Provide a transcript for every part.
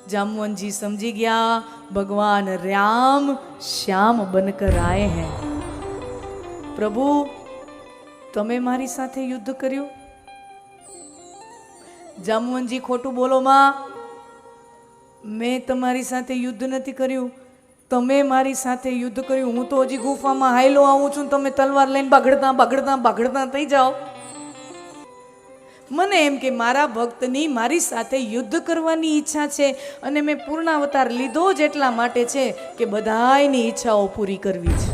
जामवन जी समझी गया भगवान राम श्याम बनकर आए हैं। प्रभु तमे मारी साथे युद्ध कर्યું? जामवनजी खोटું બોલો માં, मैं तमारी साथे युद्ध नहीं कर्યું, तमे मारी साथे युद्ध कर्યું। हूँ तो हजी गुफामां हायलो आऊँ छूं, तमे तलवार लईने बागड़ता बागड़ता बागड़ता थई जाओ। मने एम के मारा भक्तनी मारी साथे युद्ध करवानी ઈચ્છા છે અને મેં પૂર્ણાવતાર લીધો જ એટલા માટે છે કે બધાયની ઈચ્છાઓ પૂરી કરવી છે।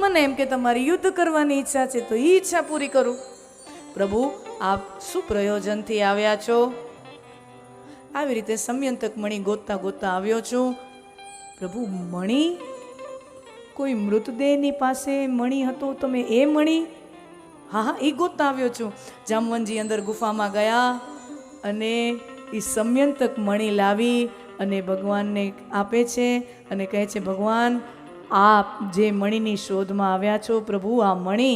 મને એમ કે તમારી યુદ્ધ કરવાની ઈચ્છા છે તો ઈ ઈચ્છા પૂરી કરું। પ્રભુ આપ શું પ્રયોજનથી આવ્યા છો? આવી રીતે સમયંતક મણી ગોતતા ગોતતા આવ્યો છું। પ્રભુ મણી કોઈ મૃતદેહની પાસે મણી હતો, તમે એ મણી? हाँ हाँ ई गोता आव्यो छूं। जामवनजी अंदर गुफा में गया अने ई सम्यंतक मणी लावी अने भगवान ने आपे छे अने कहे छे भगवान आप जे मणीनी शोध में आव्या छो प्रभु आ मणी।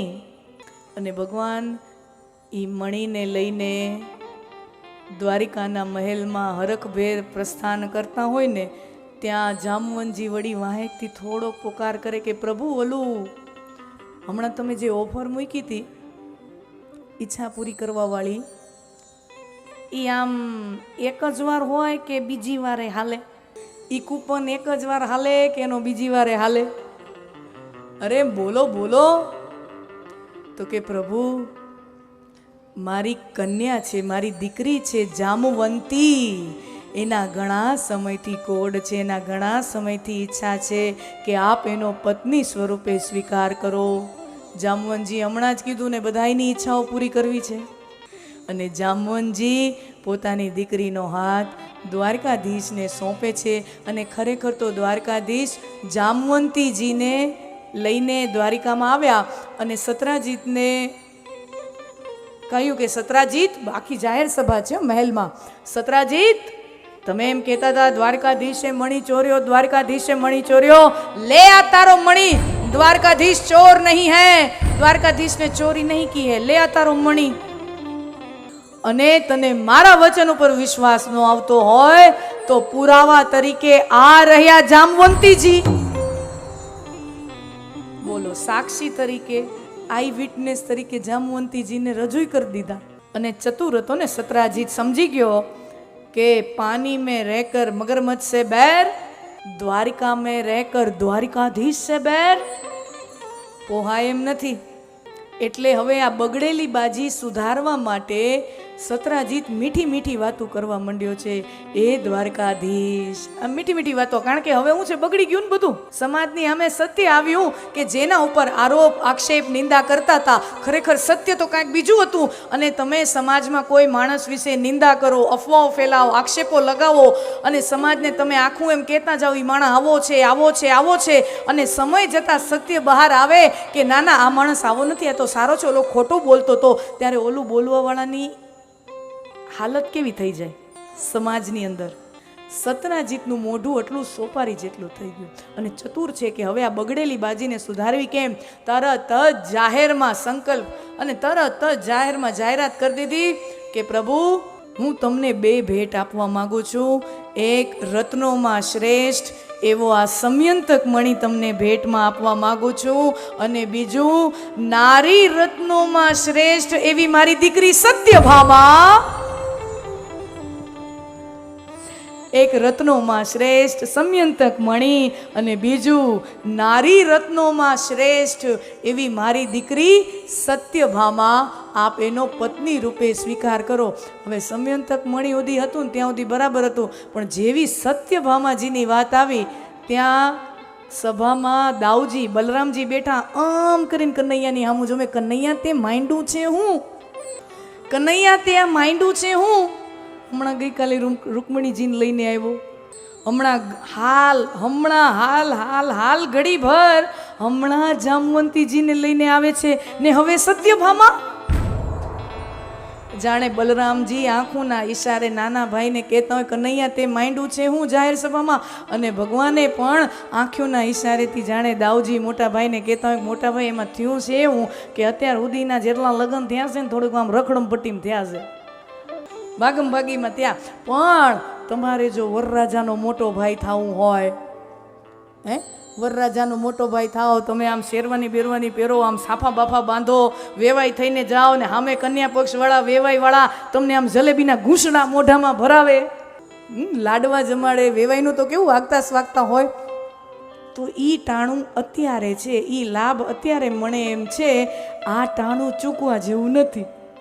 अने भगवान ई मणी ने लईने द्वारिकाना महल में हरखभेर प्रस्थान करता होय ने त्यां जामवनजी वड़ी वाहेकथी थोड़ो पुकार करे के प्रभु ओलू हमणां तमे जे ऑफर मूकी थी ઈચ્છા પૂરી કરવા વાળી ઈ આમ એક જ વાર હોય કે બીજી વારે હાલે? ઈ કૂપન એક જ વાર હાલે કે એનો બીજી વારે હાલે? અરે બોલો બોલો। તો કે પ્રભુ મારી કન્યા છે, મારી દીકરી છે જામવંતી, એના ઘણા સમયથી કોડ છે, એના ઘણા સમયથી ઈચ્છા છે કે આપ એનો પત્ની સ્વરૂપે સ્વીકાર કરો। जामवनजी हमणां ज कीधुं ने बधाईनी इच्छाओ पूरी करवी छे। अने जामवनजी पोतानी दीकरीनो हाथ द्वारकाधीश ने सौंपे छे अने खरेखर तो द्वारकाधीश जामवंतीजी ने लईने द्वारिकामां आव्या अने सत्राजीतने कह्युं के सत्राजीत बाकी जाहेर सभा छे महल में, सत्राजीत तमे एम कहता था द्वारकाधीशे मणी चोर्यो, द्वारकाधीशे मणी चोर्यो, ले आ तारो मणी। द्वारकाधीश चोर नहीं है, द्वारकाधीश ने चोरी नहीं की है, ले आ तारो मणी। अने तने मारा वचन पर विश्वास न आवतो होय तो पुरावा तरीके आ रह्या जामवंतीजी। बोलो साक्षी तरीके आई विटनेस तरीके जामवंतीजी ने रजू कर दीधा। अने चतुर हतो ने सत्राजीत समझी गयो के पानी में रहकर मगरमच्छ से बैर, द्वारिका में रहकर द्वारिकाधीश से बैर पोहाय एम नथी। एटले हवे आ बगड़ेली बाजी सुधारवा माटे सत्राजीत मीठी मीठी वातो करवा मंड्यो छे। ए द्वारकाधीश आ मीठी मीठी वातो, कारण के हवे हुं छे बगड़ी गयुं ने बधुं। समाजनी सामे सत्य आव्युं के जेना उपर आरोप आक्षेप निंदा करता था खरेखर सत्य तो कांईक बीजुं हतुं। अने तमे समाजमां कोई माणस विશે निंदा करो, अफवाओ फैलाવો, आक्षेपो लगावो अने समाजने तमे आखुं एम कहेता जाओ ई माणस आवो छे आवो छे आवो छे अने समय जता सत्य बहार आवे के ना ना आ माणस आवो नथी, आ तो सारो छे, ओलो खोटो बोलतो तो, त्यारे ओલું બોલવાવાળાની हालत केवी थई जाय समाजनी अंदर। सतनाजीतनुं मोढुं એટલું સોપારી જેટલું થઈ ગયું અને ચતુર છે કે હવે આ બગડેલી બાજીને સુધારવી કેમ? તરત જ જાહેરમાં સંકલ્પ અને તરત જ જાહેરમાં જાહેરાત કરી દીધી કે પ્રભુ હું તમને બે ભેટ આપવા માંગુ છું। એક રત્નોમાં શ્રેષ્ઠ એવો આ સમયંતક મણી તમને ભેટમાં આપવા માંગુ છું અને બીજું નારી રત્નોમાં શ્રેષ્ઠ એવી મારી દીકરી સત્યભામા। एक रत्नों में श्रेष्ठ समयंतक मणी अने बीजू नारी रत्नों में श्रेष्ठ एवी मारी दीकरी सत्यभामा, आप एनो पत्नी रूपे स्वीकार करो। हवे समयंतक मणी उदी हतुं ने त्यां उदी बराबर हतुं, पण जेवी सत्यभामाजीनी वात आवी त्यां सभामां दाऊजी बलरामजी बैठा आम करीने कन्हैयानी सामु जोवे, कन्हैया ते मांड्યું छे हूँ, कन्हैया ते आ मांड्યું छे हूँ। हमणा गई काले रुक्मणीजीने लईने आव्यो, हमणा हाल हाल हाल हाल घड़ी भर हमणा जामवंतीजीने लईने आवे छे ने हवे सत्यभामा। जाने बलरामजी आंखोना इशारे नाना भाई ने कहता होय कन्हैया ते मांड्યું छे हूँ जाहिर सभामां, अने भगवाने पण आंखोना इशारेथी जाने दाऊजी मोटा भाई ने कहता होय मोटा भाई एमां थयुं छे एवुं के अत्यार सुधीना जेटला लग्न थया छे ने थोडुंक आम रखड़म पट्टीम थया छे भागम भागी में त्या, पण તમારે જો વરરાજાનો મોટો ભાઈ થવું હોય, વરરાજાનો મોટો ભાઈ થાઓ, તમે આમ શેરવાની બેરવાની પહેરો, આમ સાફા બાફા બાંધો, વેવાઈ થઈને જાઓ ને સામે કન્યા પક્ષવાળા વેવાઈવાળા તમને આમ જલેબીના ઘૂંસણા મોઢામાં ભરાવે, લાડવા જમાડે, વેવાઈનું તો કેવું વાગતા સ્વાગતા હોય. તો ઈ ટાણું અત્યારે છે, ઈ લાભ અત્યારે મળે એમ છે. આ ટાણું ચૂકવા જેવું નથી.